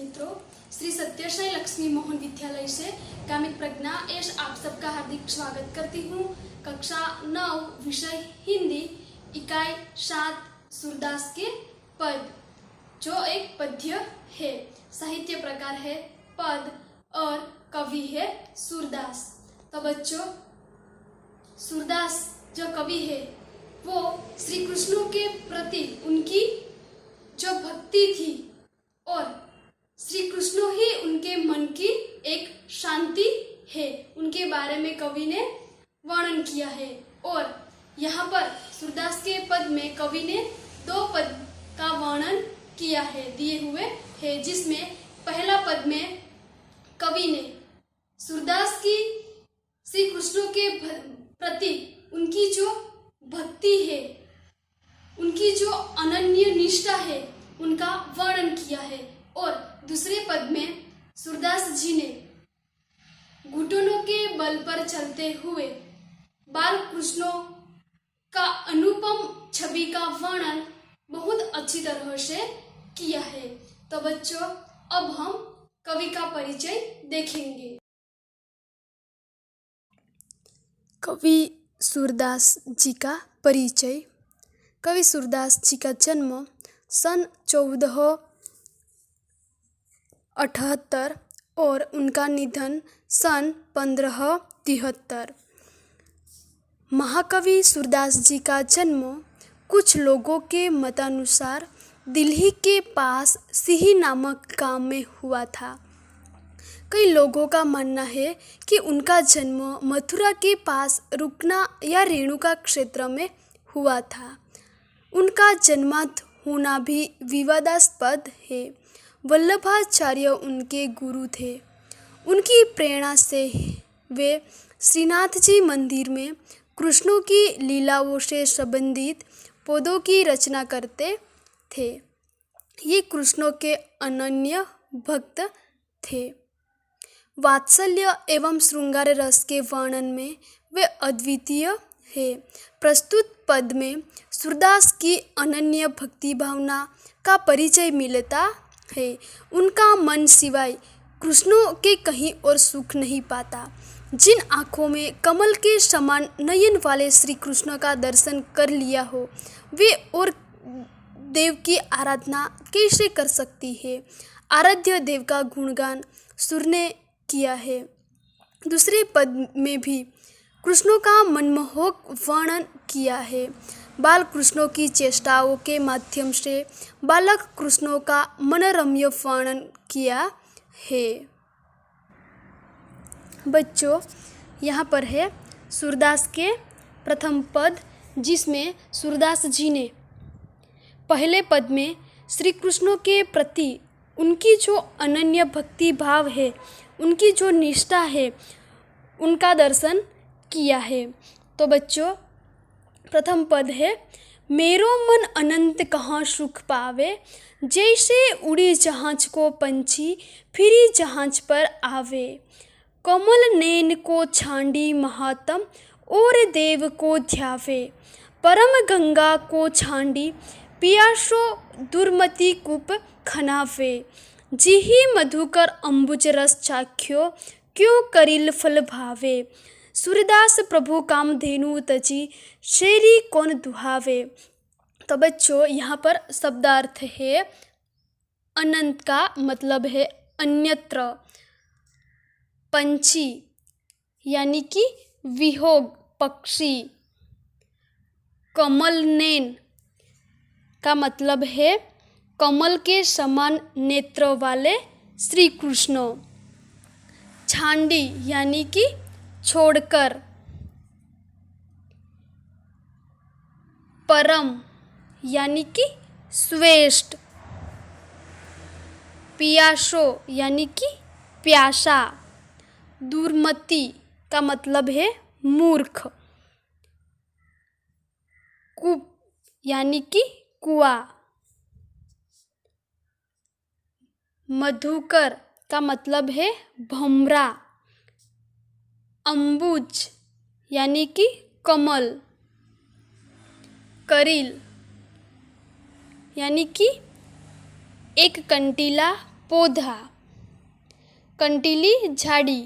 मित्रों, श्री सत्यसाई लक्ष्मी मोहन विद्यालय से कामिक प्रज्ञा एस आप सबका हार्दिक स्वागत करती हूँ। कक्षा 9 विषय हिंदी, इकाई 7 सूरदास के पद, जो एक पद्य है। साहित्य प्रकार है पद और कवि है सूरदास। तो बच्चों, सूरदास जो कवि है वो श्री कृष्ण के प्रति उनकी जो भक्ति थी और श्री कृष्ण ही उनके मन की एक शांति है, उनके बारे में कवि ने वर्णन किया है। और यहाँ पर सूरदास के पद में कवि ने 2 पद का वर्णन किया है, दिए हुए है, जिसमें पहला पद में कवि ने सूरदास की श्री कृष्ण के प्रति उनकी जो भक्ति है, उनकी जो अनन्य निष्ठा है, उनका वर्णन किया है। और दूसरे पद में सूरदास जी ने घुटनों के बल पर चलते हुए बाल कृष्णों का अनुपम छवि का वर्णन बहुत अच्छी तरह से किया है। तो बच्चों, अब हम कवि का परिचय देखेंगे। कवि सूरदास जी का परिचय। कवि सूरदास जी का जन्म सन 1478 और उनका निधन सन 1573। महाकवि सूरदास जी का जन्म कुछ लोगों के मतानुसार दिल्ली के पास सिही नामक गांव में हुआ था। कई लोगों का मानना है कि उनका जन्म मथुरा के पास रुकना या रेणुका क्षेत्र में हुआ था। उनका जन्मांत होना भी विवादास्पद है। वल्लभाचार्य उनके गुरु थे। उनकी प्रेरणा से वे श्रीनाथ जी मंदिर में कृष्णों की लीलाओं से संबंधित पदों की रचना करते थे। ये कृष्णों के अनन्य भक्त थे। वात्सल्य एवं श्रृंगार रस के वर्णन में वे अद्वितीय है। प्रस्तुत पद में सूरदास की अनन्य भक्ति भावना का परिचय मिलता है। उनका मन सिवाय कृष्णों के कहीं और सुख नहीं पाता। जिन आँखों में कमल के समान नयन वाले श्री कृष्ण का दर्शन कर लिया हो, वे और देव की आराधना कैसे कर सकती है। आराध्य देव का गुणगान सुर ने किया है। दूसरे पद में भी कृष्णों का मनमोहक वर्णन किया है। बाल कृष्णों की चेष्टाओं के माध्यम से बालक कृष्णों का मनोरम्य वर्णन किया है। बच्चों, यहाँ पर है सूरदास के प्रथम पद, जिसमें सूरदास जी ने पहले पद में श्री कृष्णों के प्रति उनकी जो अनन्य भक्ति भाव है, उनकी जो निष्ठा है, उनका दर्शन किया है। तो बच्चों, प्रथम पद है, मेरो मन अनंत कहाँ सुख पावे, जैसे उड़ी जहाज को पंछी फिरी जहाज पर आवे। कमल नैन को छांडी महात्म और देव को ध्यावे, परम गंगा को छांडी पियासो दुर्मति कूप खनावे। जिही मधुकर अंबुज रस चाख्यो, क्यों करिल फल भावे। सूरदास प्रभु कामधेनु तजी, शेरी कौन दुहावे। तो बच्चों, यहाँ पर शब्दार्थ है अनंत का मतलब है अन्यत्र। पंछी यानी कि विहोग पक्षी। कमल नैन का मतलब है कमल के समान नेत्र वाले श्री कृष्ण। छांडी यानी कि छोड़कर। परम यानी कि श्रेष्ठ। पियासो यानी कि प्यासा। दुर्मति का मतलब है मूर्ख। कूप यानी कि कुआं। मधुकर का मतलब है भमरा। अंबुज यानी कि कमल। करिल यानी कि एक कंटीला पौधा, कंटीली झाड़ी।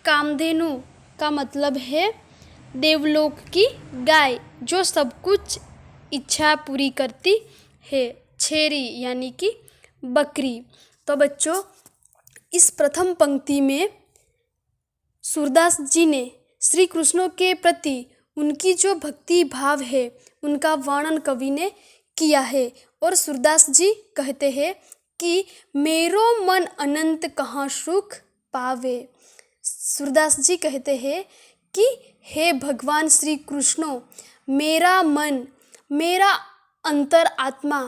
कामधेनु का मतलब है देवलोक की गाय जो सब कुछ इच्छा पूरी करती है। छेरी यानी कि बकरी। तो बच्चों, इस प्रथम पंक्ति में सूरदास जी ने श्री कृष्ण के प्रति उनकी जो भक्ति भाव है उनका वर्णन कवि ने किया है। और सूरदास जी कहते हैं कि मेरो मन अनंत कहाँ सुख पावे। सूरदास जी कहते हैं कि हे भगवान श्री कृष्ण, मेरा मन, मेरा अंतर आत्मा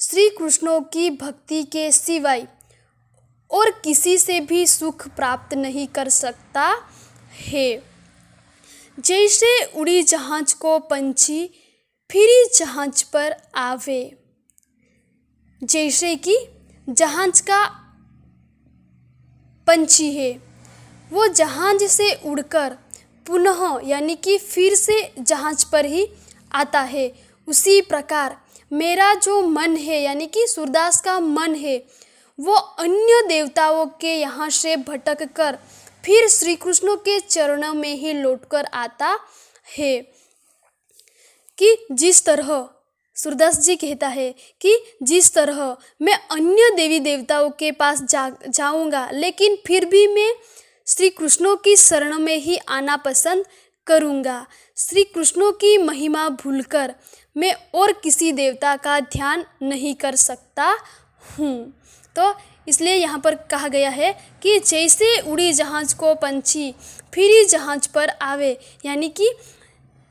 श्री कृष्ण की भक्ति के सिवाय और किसी से भी सुख प्राप्त नहीं कर सकता है। जैसे उड़ी जहाज को पंछी फिरी जहाज पर आवे। जैसे कि जहाज का पंछी है वो जहाज से उड़कर पुनः यानी कि फिर से जहाज पर ही आता है, उसी प्रकार मेरा जो मन है यानी कि सूरदास का मन है वो अन्य देवताओं के यहाँ से भटक कर फिर श्री कृष्ण के चरणों में ही लौटकर आता है। कि जिस तरह सूरदास जी कहता है कि जिस तरह मैं अन्य देवी देवताओं के पास जाऊंगा लेकिन फिर भी मैं श्री कृष्ण की शरण में ही आना पसंद करूंगा। श्री कृष्ण की महिमा भूलकर मैं और किसी देवता का ध्यान नहीं कर सकता हूँ। तो इसलिए यहाँ पर कहा गया है कि जैसे उड़ी जहाज को पंछी फिर जहाज पर आवे, यानी कि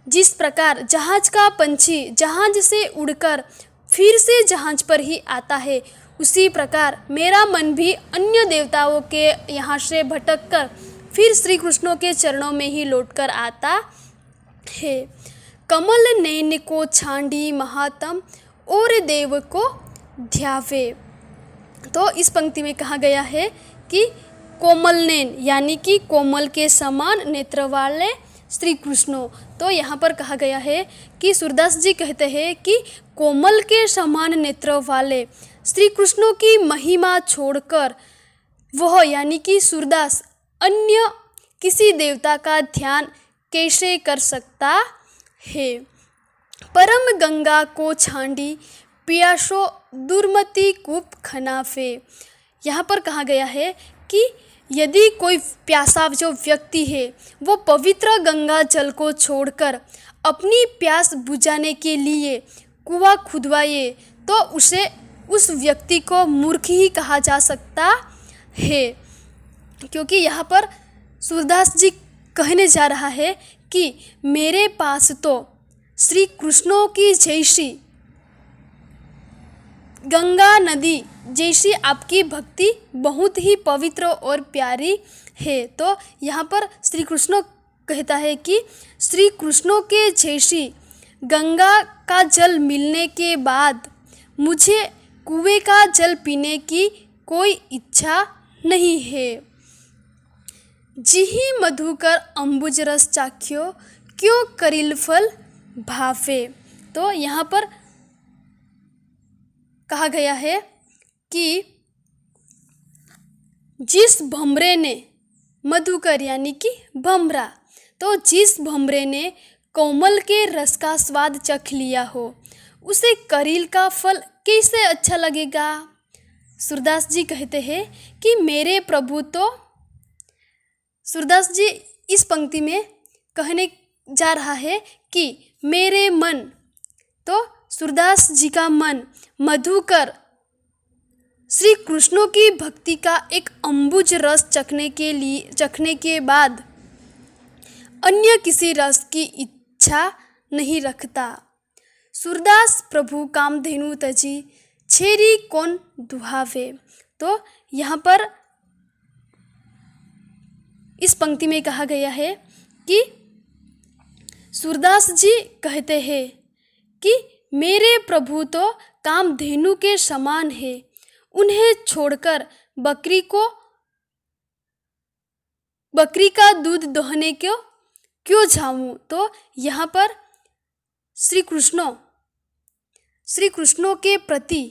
जिस प्रकार जहाज का पंछी जहाज से उड़कर फिर से जहाज पर ही आता है, उसी प्रकार मेरा मन भी अन्य देवताओं के यहाँ से भटक कर फिर श्री कृष्ण के चरणों में ही लौटकर आता है। कमल नैन को छांडी महात्म और देव को ध्यावे। तो इस पंक्ति में कहा गया है कि कोमल नैन यानी कि कोमल के समान नेत्र वाले श्री कृष्ण। तो यहाँ पर कहा गया है कि सूरदास जी कहते हैं कि कोमल के समान नेत्र वाले श्री कृष्ण की महिमा छोड़कर वह यानी कि सूरदास अन्य किसी देवता का ध्यान कैसे कर सकता है। परम गंगा को छांडी पियासो दुर्मति कूप खनाफे। यहाँ पर कहा गया है कि यदि कोई प्यासा जो व्यक्ति है वो पवित्र गंगा जल को छोड़कर अपनी प्यास बुझाने के लिए कुआं खुदवाए तो उस व्यक्ति को मूर्ख ही कहा जा सकता है। क्योंकि यहाँ पर सूरदास जी कहने जा रहा है कि मेरे पास तो श्री कृष्ण की जैसी गंगा नदी जैसी आपकी भक्ति बहुत ही पवित्र और प्यारी है। तो यहाँ पर श्री कृष्ण कहता है कि श्री कृष्ण के जैसी गंगा का जल मिलने के बाद मुझे कुएं का जल पीने की कोई इच्छा नहीं है। जिही मधुकर अंबुज रस चाख्यो क्यों करिल फल भावे। तो यहाँ पर कहा गया है कि जिस भमरे ने मधुकर यानी कि भमरा, तो जिस भमरे ने कोमल के रस का स्वाद चख लिया हो उसे करील का फल कैसे अच्छा लगेगा। सूरदास जी कहते हैं कि मेरे प्रभु तो सूरदास जी इस पंक्ति में कहने जा रहा है कि मेरे मन, तो सूरदास जी का मन मधुकर श्री कृष्ण की भक्ति का एक अंबुज रस चखने के बाद अन्य किसी रस की इच्छा नहीं रखता। सूरदास प्रभु कामधेनु तजी छेरी कौन दुहावे। तो यहाँ पर इस पंक्ति में कहा गया है कि सूरदास जी कहते हैं कि मेरे प्रभु तो कामधेनु के समान है, उन्हें छोड़कर बकरी का दूध दोहने क्यों जाऊं। तो यहाँ पर श्री कृष्ण के प्रति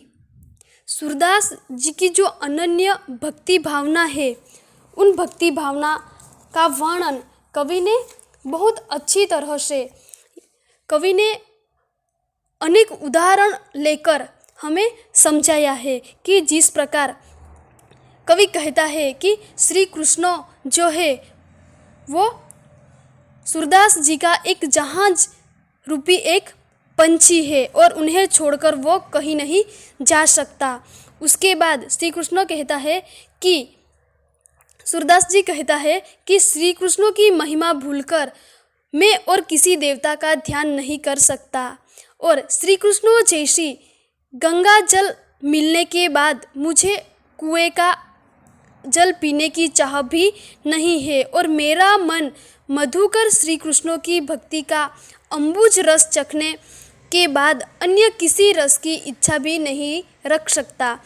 सूरदास जी की जो अनन्य भक्ति भावना है, उन भक्ति भावना का वर्णन कवि ने बहुत अच्छी तरह से, कवि ने अनेक उदाहरण लेकर हमें समझाया है कि जिस प्रकार कवि कहता है कि श्री कृष्ण जो है वो सूरदास जी का एक जहाज रूपी एक पंछी है और उन्हें छोड़कर वो कहीं नहीं जा सकता। उसके बाद श्री कृष्ण कहता है कि सूरदास जी कहता है कि श्री कृष्ण की महिमा भूलकर मैं और किसी देवता का ध्यान नहीं कर सकता, और श्री कृष्ण जैसी गंगा जल मिलने के बाद मुझे कुएं का जल पीने की चाह भी नहीं है, और मेरा मन मधुकर श्री कृष्ण की भक्ति का अम्बुज रस चखने के बाद अन्य किसी रस की इच्छा भी नहीं रख सकता।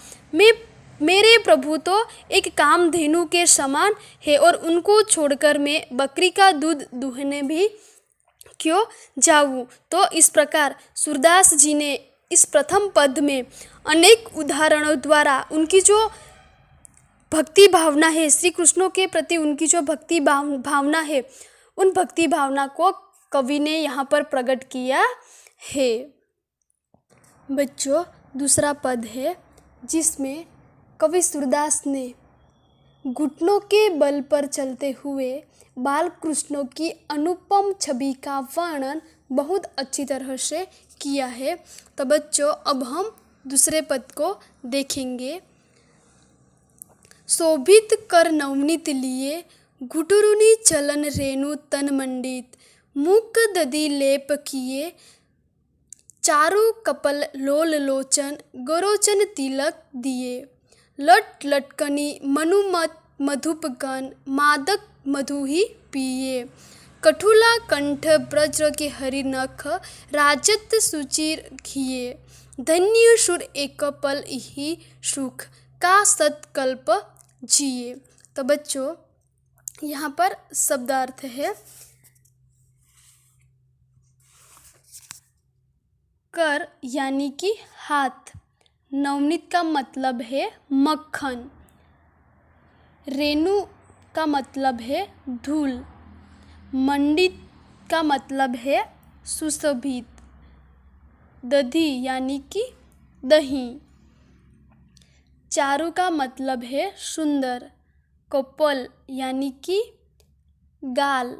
मेरे प्रभु तो एक कामधेनु के समान है और उनको छोड़कर मैं बकरी का दूध दूहने भी क्यों जाऊँ। तो इस प्रकार सूरदास जी ने इस प्रथम पद में अनेक उदाहरणों द्वारा उनकी जो भक्ति भावना है, श्री कृष्ण के प्रति उनकी जो भक्ति भावना है, उन भक्ति भावना को कवि ने यहाँ पर प्रकट किया है। बच्चों, दूसरा पद है जिसमें कवि सूरदास ने घुटनों के बल पर चलते हुए बाल कृष्ण की अनुपम छवि का वर्णन बहुत अच्छी तरह से किया है। तो बच्चों, अब हम दूसरे पद को देखेंगे। शोभित कर नवनीत लिए घुटुरुनी चलन रेणु तन मंडित, मुख दधि लेप किए चारु कपल लोल लोचन गोरोचन तिलक दिए, लट लटकनी मनुमत मधुपगन मादक मधु ही पिए, कठुला कंठ ब्रज के हरि नख राजत सुचिर घिए, धन्य सुर एक पल ही सुख का सत्कल्प जिए। तो बच्चों, यहाँ पर शब्दार्थ है कर यानी कि हाथ, नवनीत का मतलब है मक्खन, रेणु का मतलब है धूल, मंडित का मतलब है सुशोभित, दधी यानी कि दही, चारु का मतलब है सुंदर, कपोल यानी कि गाल,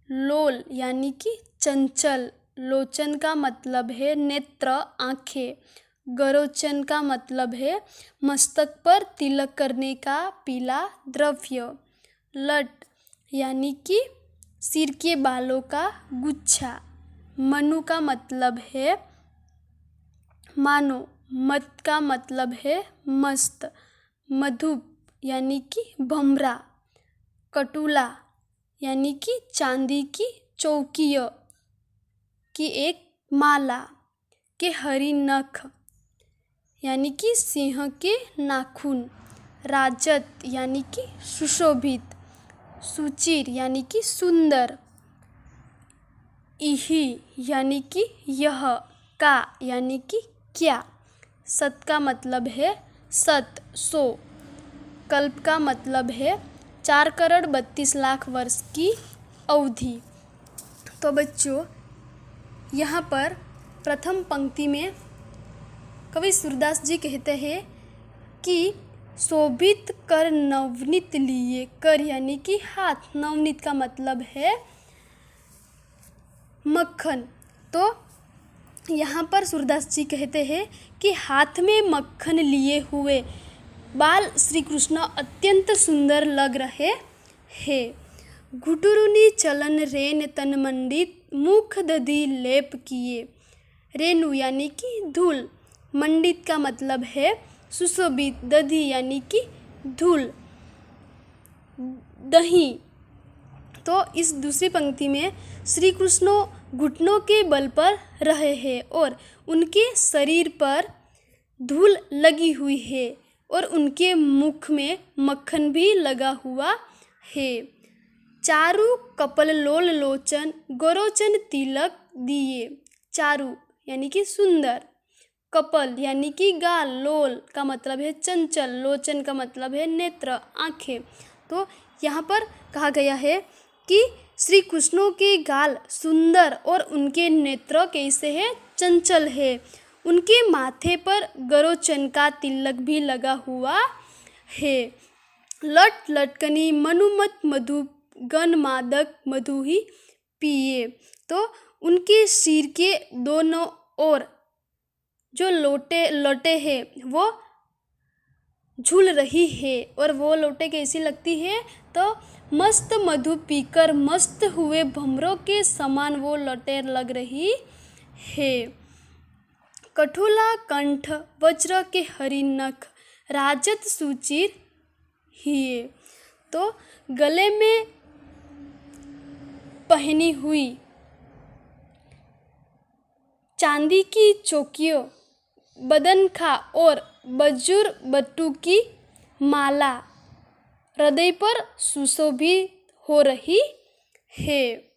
लोल यानी कि चंचल, लोचन का मतलब है नेत्र आँखें, गरोचन का मतलब है मस्तक पर तिलक करने का पीला द्रव्य, लट यानी कि सिर के बालों का गुच्छा, मनु का मतलब है मानो, मत का मतलब है मस्त, मधुप यानी कि भमरा, कटुला यानी कि चांदी की चौकियों की एक माला, के हरी नख यानी कि सिंह के नाखून, राजत यानी कि सुशोभित, सुचिर यानी कि सुंदर, इही यानी कि यह, का यानी कि क्या, सत का मतलब है सत सो, कल्प का मतलब है 4,32,00,000 वर्ष की अवधि। तो बच्चों, यहाँ पर प्रथम पंक्ति में कवि सूरदास जी कहते हैं कि शोभित कर नवनीत लिए, कर यानी कि हाथ, नवनीत का मतलब है मक्खन। तो यहाँ पर सूरदास जी कहते हैं कि हाथ में मक्खन लिए हुए बाल श्री कृष्ण अत्यंत सुंदर लग रहे हैं। घुटुरुनी चलन रेन तन मंडित, मुख दधि लेप किए, रेणु यानी कि धूल, मंडित का मतलब है सुशोभित, दधि यानी कि धूल, दही। तो इस दूसरी पंक्ति में श्री कृष्ण घुटनों के बल पर रहे हैं और उनके शरीर पर धूल लगी हुई है और उनके मुख में मक्खन भी लगा हुआ है। चारु कपल लोल लोचन गोरोचन तिलक दिए, चारु यानी कि सुंदर, कपल यानी कि गाल, लोल का मतलब है चंचल, लोचन का मतलब है नेत्र, आँखें। तो यहाँ पर कहा गया है कि श्री कृष्णों के गाल सुंदर और उनके नेत्र कैसे है, चंचल है। उनके माथे पर गरोचन का तिलक भी लगा हुआ है। लट लटकनी मनुमत मधु गण मादक मधु ही पिए। तो उनके सिर के दोनों ओर जो लोटे हैं वो झूल रही है, और वो लोटे कैसी लगती है, तो मस्त मधु पीकर मस्त हुए भंवरों के समान वो लोटे लग रही है। कठोला कंठ वज्र के हरि नख राजत सुचिर हिए। तो गले में पहनी हुई चांदी की चौकियों, बदनखा और बजुर बट्टू की माला हृदय पर सुशोभित हो रही है।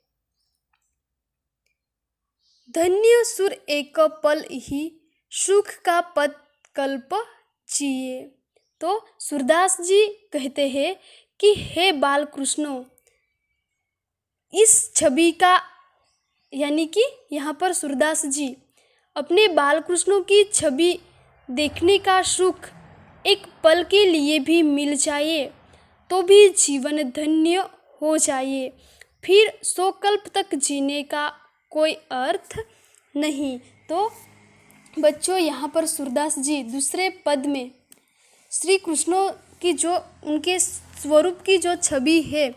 धन्य सुर एक पल ही सुख का पद कल्प जिए। तो सूरदास जी कहते हैं कि हे बाल कृष्णो, इस छवि का यानी कि यहाँ पर सूरदास जी अपने बाल कृष्णों की छवि देखने का सुख एक पल के लिए भी मिल जाए तो भी जीवन धन्य हो जाए, फिर 100 कल्प तक जीने का कोई अर्थ नहीं। तो बच्चों, यहाँ पर सूरदास जी दूसरे पद में श्री कृष्णों की जो उनके स्वरूप की जो छवि है,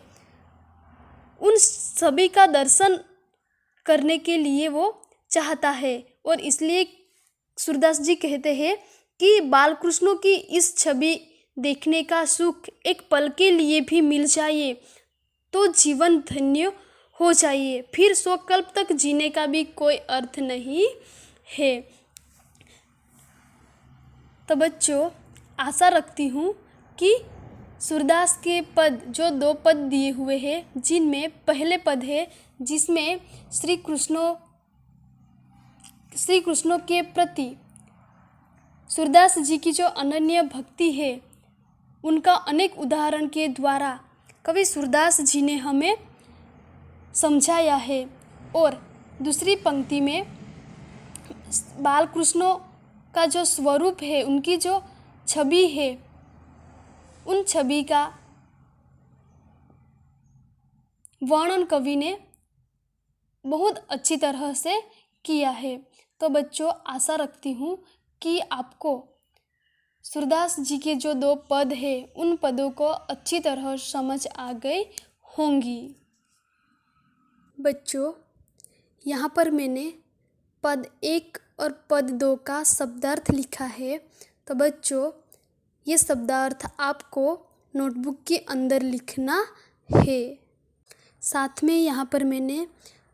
उन सभी का दर्शन करने के लिए वो चाहता है, और इसलिए सूरदास जी कहते हैं कि बाल कृष्णों की इस छवि देखने का सुख एक पल के लिए भी मिल जाए तो जीवन धन्य हो जाइए, फिर 100 कल्प तक जीने का भी कोई अर्थ नहीं है। तो बच्चों, आशा रखती हूँ कि सूरदास के पद जो 2 पद दिए हुए हैं, जिनमें पहले पद है जिसमें श्री कृष्णों के प्रति सूरदास जी की जो अनन्य भक्ति है, उनका अनेक उदाहरण के द्वारा कवि सूरदास जी ने हमें समझाया है, और दूसरी पंक्ति में बाल कृष्णों का जो स्वरूप है, उनकी जो छवि है, उन छवि का वर्णन कवि ने बहुत अच्छी तरह से किया है। तो बच्चों, आशा रखती हूँ कि आपको सूरदास जी के जो 2 पद है, उन पदों को अच्छी तरह समझ आ गई होंगी। बच्चों, यहाँ पर मैंने पद 1 और पद 2 का शब्दार्थ लिखा है। तो बच्चों, ये शब्दार्थ आपको नोटबुक के अंदर लिखना है। साथ में यहाँ पर मैंने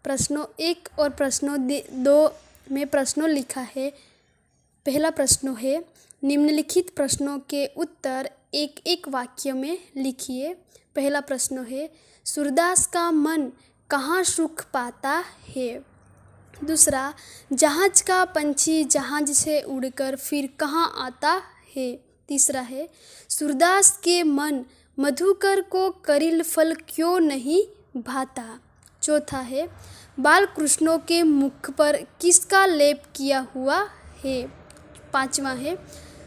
प्रश्नों 1 और प्रश्नों 2 में प्रश्नों लिखा है। पहला प्रश्न है, निम्नलिखित प्रश्नों के उत्तर एक एक वाक्य में लिखिए। पहला प्रश्न है, सूरदास का मन कहाँ सुख पाता है। दूसरा, जहाज का पंछी जहाज से उड़कर फिर कहाँ आता है। तीसरा है, सूरदास के मन मधुकर को करिल फल क्यों नहीं भाता। चौथा है, बाल कृष्णों के मुख पर किसका लेप किया हुआ है। पांचवा है,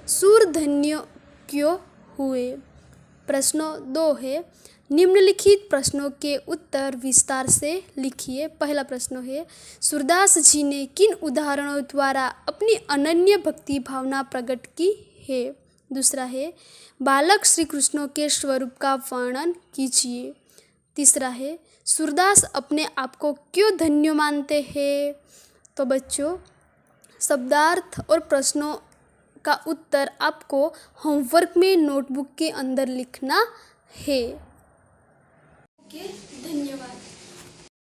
सूर धन्य क्यों हुए। प्रश्न 2 है, निम्नलिखित प्रश्नों के उत्तर विस्तार से लिखिए। पहला प्रश्न है, सूरदास जी ने किन उदाहरणों द्वारा अपनी अनन्य भक्ति भावना प्रकट की है। दूसरा है, बालक श्री कृष्णों के स्वरूप का वर्णन कीजिए। तीसरा है, सूरदास अपने आप को क्यों धन्य मानते हैं। तो बच्चों, शब्दार्थ और प्रश्नों का उत्तर आपको होमवर्क में नोटबुक के अंदर लिखना है। धन्यवाद।